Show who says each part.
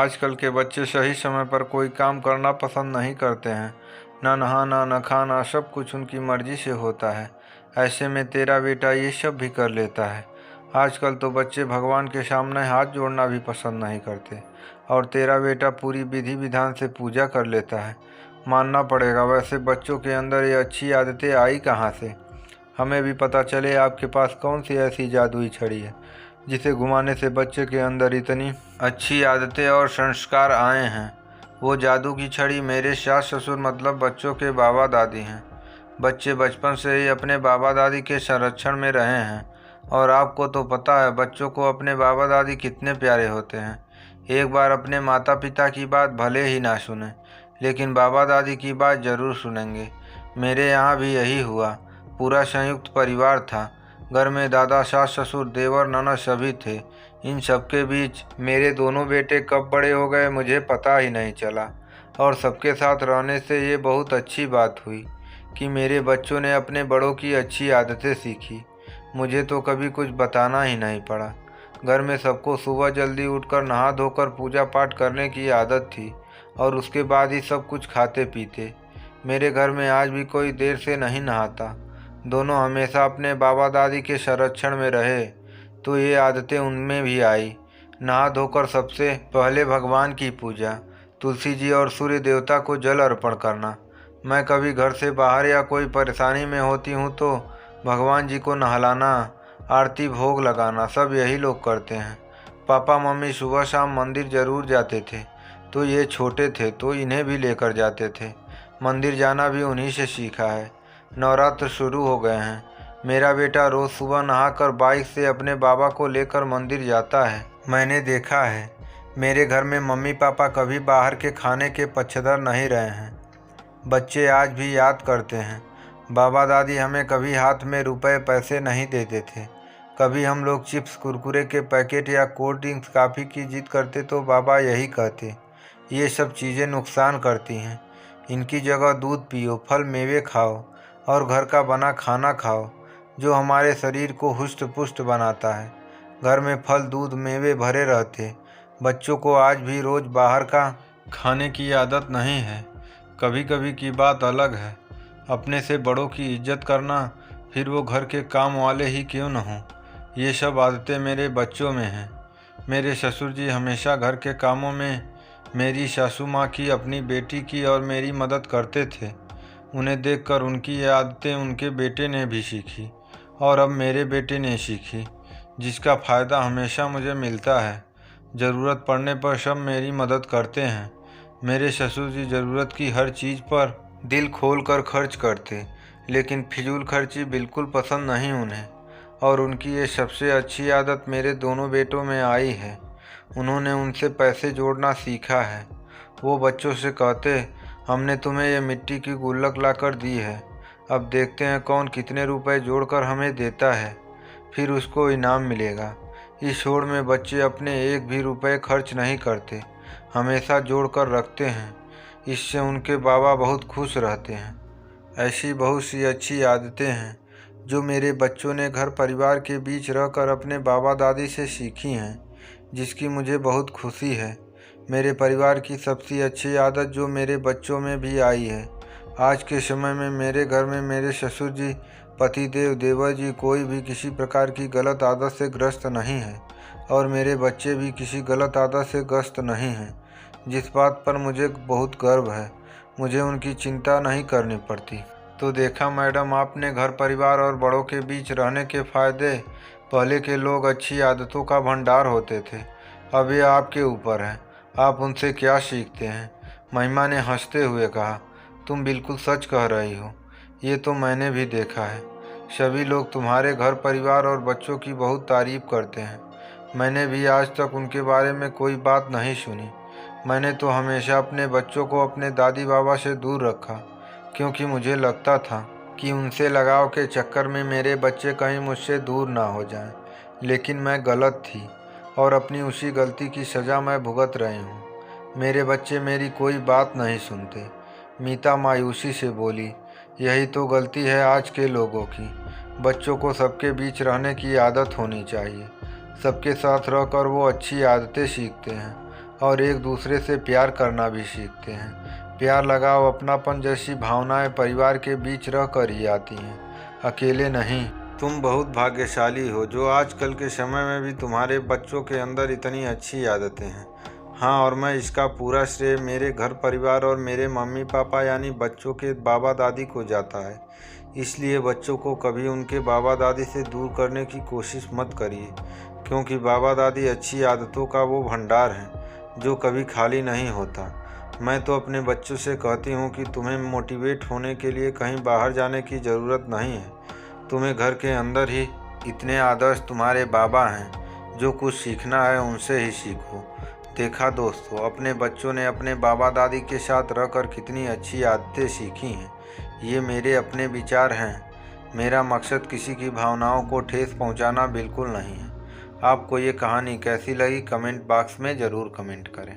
Speaker 1: आजकल के बच्चे सही समय पर कोई काम करना पसंद नहीं करते हैं। ना नहाना न खाना, सब कुछ उनकी मर्जी से होता है। ऐसे में तेरा बेटा ये सब भी कर लेता है। आजकल तो बच्चे भगवान के सामने हाथ जोड़ना भी पसंद नहीं करते, और तेरा बेटा पूरी विधि विधान से पूजा कर लेता है। मानना पड़ेगा, वैसे बच्चों के अंदर ये अच्छी आदतें आई कहाँ से? हमें भी पता चले आपके पास कौन सी ऐसी जादुई छड़ी है जिसे घुमाने से बच्चे के अंदर इतनी अच्छी आदतें और संस्कार आए हैं। वो जादू की छड़ी मेरे सास ससुर मतलब बच्चों के बाबा दादी हैं। बच्चे बचपन से ही अपने बाबा दादी के संरक्षण में रहे हैं, और आपको तो पता है बच्चों को अपने बाबा दादी कितने प्यारे होते हैं। एक बार अपने माता पिता की बात भले ही ना सुने, लेकिन बाबा दादी की बात ज़रूर सुनेंगे। मेरे यहाँ भी यही हुआ। पूरा संयुक्त परिवार था। घर में दादा, सास, ससुर, देवर, ननद सभी थे। इन सबके बीच मेरे दोनों बेटे कब बड़े हो गए मुझे पता ही नहीं चला, और सबके साथ रहने से ये बहुत अच्छी बात हुई कि मेरे बच्चों ने अपने बड़ों की अच्छी आदतें सीखी। मुझे तो कभी कुछ बताना ही नहीं पड़ा। घर में सबको सुबह जल्दी उठकर नहा धोकर पूजा पाठ करने की आदत थी, और उसके बाद ही सब कुछ खाते पीते। मेरे घर में आज भी कोई देर से नहीं नहाता। दोनों हमेशा अपने बाबा दादी के संरक्षण में रहे, तो ये आदतें उनमें भी आई। नहा धोकर सबसे पहले भगवान की पूजा, तुलसी जी और सूर्य देवता को जल अर्पण करना। मैं कभी घर से बाहर या कोई परेशानी में होती हूँ तो भगवान जी को नहलाना, आरती भोग लगाना, सब यही लोग करते हैं। पापा मम्मी सुबह शाम मंदिर जरूर जाते थे, तो ये छोटे थे तो इन्हें भी लेकर जाते थे। मंदिर जाना भी उन्हीं से सीखा है। नवरात्र शुरू हो गए हैं। मेरा बेटा रोज़ सुबह नहाकर बाइक से अपने बाबा को लेकर मंदिर जाता है। मैंने देखा है, मेरे घर में मम्मी पापा कभी बाहर के खाने के पक्षधर नहीं रहे हैं। बच्चे आज भी याद करते हैं, बाबा दादी हमें कभी हाथ में रुपए पैसे नहीं देते थे। कभी हम लोग चिप्स कुरकुरे के पैकेट या कोल्ड ड्रिंक्स कॉफ़ी की जिद करते तो बाबा यही कहते, ये सब चीज़ें नुकसान करती हैं, इनकी जगह दूध पियो, फल मेवे खाओ और घर का बना खाना खाओ जो हमारे शरीर को हुष्ट पुष्ट बनाता है। घर में फल दूध मेवे भरे रहते। बच्चों को आज भी रोज़ बाहर का खाने की आदत नहीं है। कभी कभी की बात अलग है, अपने से बड़ों की इज्जत करना, फिर वो घर के काम वाले ही क्यों न हों। ये सब आदतें मेरे बच्चों में हैं। मेरे ससुर जी हमेशा घर के कामों में मेरी सासू माँ की, अपनी बेटी की और मेरी मदद करते थे। उन्हें देखकर उनकी ये आदतें उनके बेटे ने भी सीखी, और अब मेरे बेटे ने सीखी, जिसका फ़ायदा हमेशा मुझे मिलता है। ज़रूरत पड़ने पर सब मेरी मदद करते हैं। मेरे ससुर जी ज़रूरत की हर चीज़ पर दिल खोल कर खर्च करते, लेकिन फिजूल खर्ची बिल्कुल पसंद नहीं उन्हें। और उनकी ये सबसे अच्छी आदत मेरे दोनों बेटों में आई है। उन्होंने उनसे पैसे जोड़ना सीखा है। वो बच्चों से कहते, हमने तुम्हें ये मिट्टी की गुल्लक लाकर दी है, अब देखते हैं कौन कितने रुपए जोड़कर हमें देता है, फिर उसको इनाम मिलेगा। इस होड़ में बच्चे अपने एक भी रुपए खर्च नहीं करते, हमेशा जोड़ कर रखते हैं। इससे उनके बाबा बहुत खुश रहते हैं। ऐसी बहुत सी अच्छी आदतें हैं जो मेरे बच्चों ने घर परिवार के बीच रहकर अपने बाबा दादी से सीखी हैं, जिसकी मुझे बहुत खुशी है। मेरे परिवार की सबसे अच्छी आदत जो मेरे बच्चों में भी आई है। आज के समय में मेरे घर में मेरे ससुर जी, पतिदेव, देवर जी कोई भी किसी प्रकार की गलत आदत से ग्रस्त नहीं है, और मेरे बच्चे भी किसी गलत आदत से ग्रस्त नहीं हैं, जिस बात पर मुझे बहुत गर्व है। मुझे उनकी चिंता नहीं करनी पड़ती। तो देखा मैडम, आपने घर परिवार और बड़ों के बीच रहने के फ़ायदे। पहले के लोग अच्छी आदतों का भंडार होते थे, अब ये आपके ऊपर है, आप उनसे क्या सीखते हैं। महिमा ने हंसते हुए कहा, तुम बिल्कुल सच कह रही हो, ये तो मैंने भी देखा है। सभी लोग तुम्हारे घर परिवार और बच्चों की बहुत तारीफ करते हैं। मैंने भी आज तक उनके बारे में कोई बात नहीं सुनी। मैंने तो हमेशा अपने बच्चों को अपने दादी बाबा से दूर रखा, क्योंकि मुझे लगता था कि उनसे लगाव के चक्कर में मेरे बच्चे कहीं मुझसे दूर ना हो जाएं। लेकिन मैं गलत थी, और अपनी उसी गलती की सज़ा मैं भुगत रही हूँ। मेरे बच्चे मेरी कोई बात नहीं सुनते। मीता मायूसी से बोली, यही तो गलती है आज के लोगों की। बच्चों को सबके बीच रहने की आदत होनी चाहिए। सबके साथ रहकर वो अच्छी आदतें सीखते हैं, और एक दूसरे से प्यार करना भी सीखते हैं। प्यार, लगाव, अपनापन जैसी भावनाएं परिवार के बीच रह कर ही आती हैं, अकेले नहीं। तुम बहुत भाग्यशाली हो जो आजकल के समय में भी तुम्हारे बच्चों के अंदर इतनी अच्छी आदतें हैं। हाँ, और मैं इसका पूरा श्रेय मेरे घर परिवार और मेरे मम्मी पापा यानी बच्चों के बाबा दादी को जाता है। इसलिए बच्चों को कभी उनके बाबा दादी से दूर करने की कोशिश मत करिए, क्योंकि बाबा दादी अच्छी आदतों का वो भंडार हैं जो कभी खाली नहीं होता। मैं तो अपने बच्चों से कहती हूँ कि तुम्हें मोटिवेट होने के लिए कहीं बाहर जाने की ज़रूरत नहीं है। तुम्हें घर के अंदर ही इतने आदर्श तुम्हारे बाबा हैं। जो कुछ सीखना है उनसे ही सीखो। देखा दोस्तों, अपने बच्चों ने अपने बाबा दादी के साथ रहकर कितनी अच्छी आदतें सीखी हैं। ये मेरे अपने विचार हैं। मेरा मकसद किसी की भावनाओं को ठेस पहुंचाना बिल्कुल नहीं है। आपको ये कहानी कैसी लगी कमेंट बॉक्स में ज़रूर कमेंट करें।